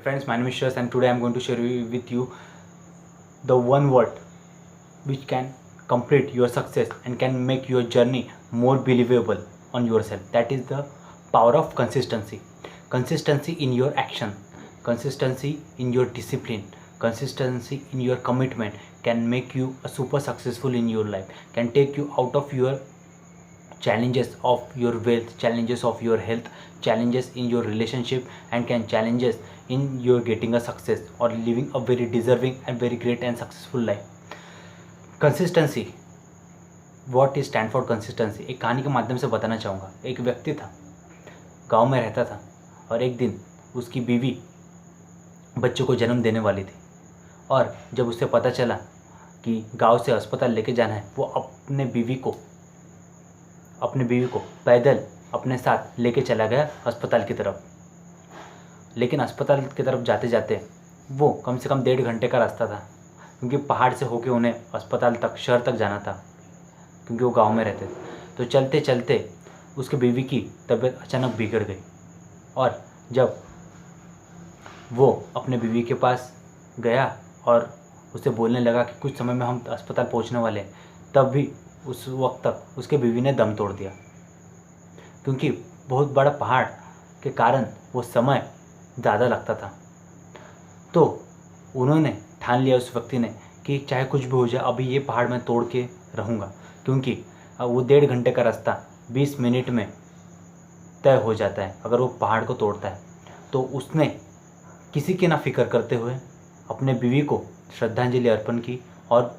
friends, my name is Shreya and today I am going to share with you the one word which can complete your success and can make your journey more believable on yourself. That is the power of consistency. Consistency in your action, consistency in your discipline, consistency in your commitment can make you a super successful in your life, can take you out of your challenges of your wealth, challenges of your health, challenges in your relationship, and can challenges in your getting a success or living a very deserving and very great and successful life. Consistency, what is stand for consistency, एक कहानी के माध्यम से बताना चाहूँगा। एक व्यक्ति था, गांव में रहता था और एक दिन उसकी बीवी बच्चे को जन्म देने वाली थी और जब उसे पता चला कि गांव से अस्पताल लेके जाना है, वो अपने बीवी को पैदल अपने साथ लेके चला गया अस्पताल की तरफ। लेकिन अस्पताल की तरफ जाते जाते वो कम से कम 1.5 घंटे का रास्ता था, क्योंकि पहाड़ से होके उन्हें अस्पताल तक, शहर तक जाना था, क्योंकि वो गांव में रहते थे। तो चलते चलते उसके बीवी की तबीयत अचानक बिगड़ गई और जब वो अपने बीवी के पास गया और उसे बोलने लगा कि कुछ समय में हम अस्पताल पहुंचने वाले हैं, तब भी उस वक्त तक उसके बीवी ने दम तोड़ दिया, क्योंकि बहुत बड़ा पहाड़ के कारण वो समय ज़्यादा लगता था। तो उन्होंने ठान लिया, उस व्यक्ति ने, कि चाहे कुछ भी हो जाए अभी ये पहाड़ मैं तोड़ के रहूँगा, क्योंकि वो 1.5 घंटे का रास्ता 20 मिनट में तय हो जाता है अगर वो पहाड़ को तोड़ता है। तो उसने किसी की ना फिक्र करते हुए अपने बीवी को श्रद्धांजलि अर्पण की और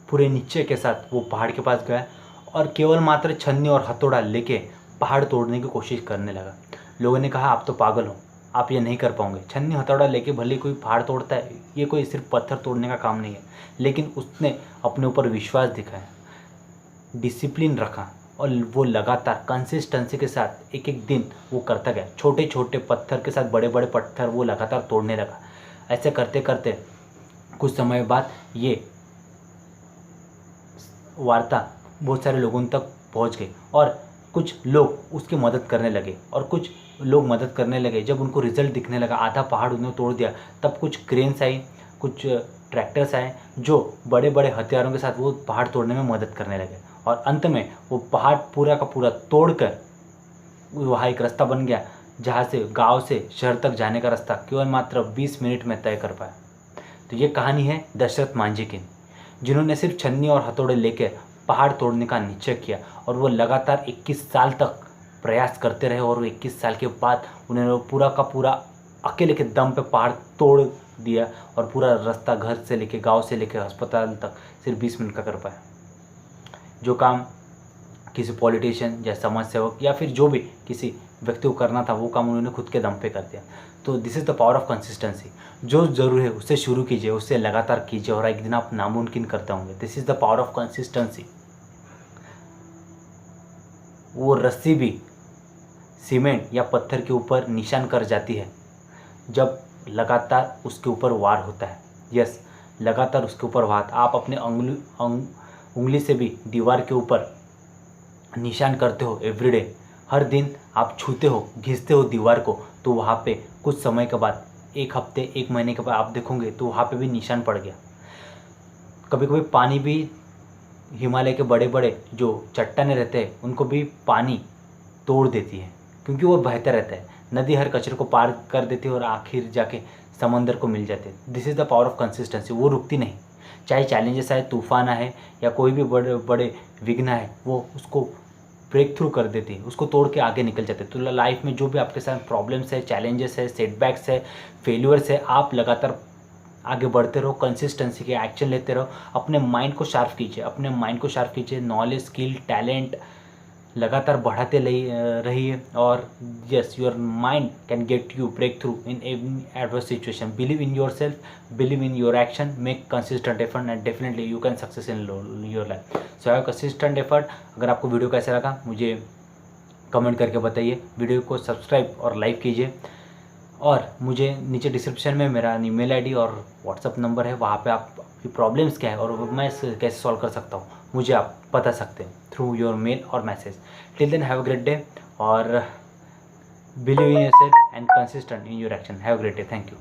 पूरे निश्चय के साथ वो पहाड़ के पास गया और केवल मात्र छन्नी और हथौड़ा लेके पहाड़ तोड़ने की कोशिश करने लगा। लोगों ने कहा, आप तो पागल हो, आप ये नहीं कर पाओगे। छन्नी हथौड़ा लेके भले कोई पहाड़ तोड़ता है, ये कोई सिर्फ पत्थर तोड़ने का काम नहीं है। लेकिन उसने अपने ऊपर विश्वास दिखाया, डिसिप्लिन रखा और वो लगातार कंसिस्टेंसी के साथ एक एक दिन वो करता गया। छोटे छोटे पत्थर के साथ बड़े बड़े पत्थर वो लगातार तोड़ने लगा। ऐसे करते करते कुछ समय बाद ये वार्ता बहुत सारे लोगों तक पहुंच गई और कुछ लोग उसकी मदद करने लगे और कुछ लोग मदद करने लगे। जब उनको रिजल्ट दिखने लगा, आधा पहाड़ उन्होंने तोड़ दिया, तब कुछ क्रेन्स आई, कुछ ट्रैक्टर्स आए जो बड़े बड़े हथियारों के साथ वो पहाड़ तोड़ने में मदद करने लगे और अंत में वो पहाड़ पूरा का पूरा तोड़कर वहाँ एक रास्ता बन गया, जहाँ से गांव से शहर तक जाने का रास्ता केवल मात्र 20 मिनट में तय कर पाया। तो ये कहानी है दशरथ मांझी की, जिन्होंने सिर्फ छन्नी और हथौड़े लेकर पहाड़ तोड़ने का निश्चय किया और वो लगातार 21 साल तक प्रयास करते रहे और 21 साल के बाद उन्होंने पूरा का पूरा अकेले के दम पे पहाड़ तोड़ दिया और पूरा रास्ता घर से लेके, गांव से लेके अस्पताल तक सिर्फ 20 मिनट का कर पाया। जो काम किसी पॉलिटिशियन या समाज सेवक या फिर जो भी किसी व्यक्ति को करना था, वो काम उन्होंने खुद के दम पे कर दिया। तो this is the power of consistency. जो ज़रूर है उससे शुरू कीजिए, उससे लगातार कीजिए और एक दिन आप नामुमकिन करते होंगे। This is the power of consistency. वो रस्सी भी सीमेंट या पत्थर के ऊपर निशान कर जाती है जब लगातार उसके ऊपर वार होता है। यस, लगातार उसके ऊपर वार। आप अपने उंगली से भी दीवार के ऊपर निशान करते हो एवरीडे, हर दिन आप छूते हो, घिसते हो दीवार को, तो वहाँ पे कुछ समय के बाद, 1 हफ्ते 1 महीने के बाद आप देखोगे तो वहाँ पे भी निशान पड़ गया। कभी कभी पानी भी, हिमालय के बड़े बड़े जो चट्टानें रहते हैं उनको भी पानी तोड़ देती है, क्योंकि वो बहता रहता है। नदी हर कचरे को पार कर देती है और आखिर जाके समंदर को मिल जाते हैं। This is the power of consistency. वो रुकती नहीं, चाहे चैलेंजेस आए, तूफान आए या कोई भी बड़े बड़े विघ्न आए, वो उसको ब्रेक थ्रू कर देती है, उसको तोड़ के आगे निकल जाते हैं। तो लाइफ में जो भी आपके साथ प्रॉब्लम्स है, चैलेंजेस है, सेटबैक्स है, फेल्यूर्स है, आप लगातार आगे बढ़ते रहो, कंसिस्टेंसी के एक्शन लेते रहो। अपने माइंड को शार्प कीजिए, अपने माइंड को शार्प कीजिए, नॉलेज, स्किल, टैलेंट लगातार बढ़ाते रहिए और yes, your mind can get you break through in any adverse situation. Believe in yourself, believe in your action, make consistent effort and definitely you can success in your life. So have consistent effort. अगर आपको video कैसा लगा मुझे comment करके बताइए, video को subscribe और like कीजिए और मुझे नीचे डिस्क्रिप्शन में मेरा ईमेल आईडी और व्हाट्सअप नंबर है, वहाँ पे आपकी प्रॉब्लम्स क्या है और मैं इसे कैसे सॉल्व कर सकता हूँ मुझे आप बता सकते हैं थ्रू योर मेल और message. Till then have a great day और Believe in yourself and consistent in your action. Have a great day. Thank you.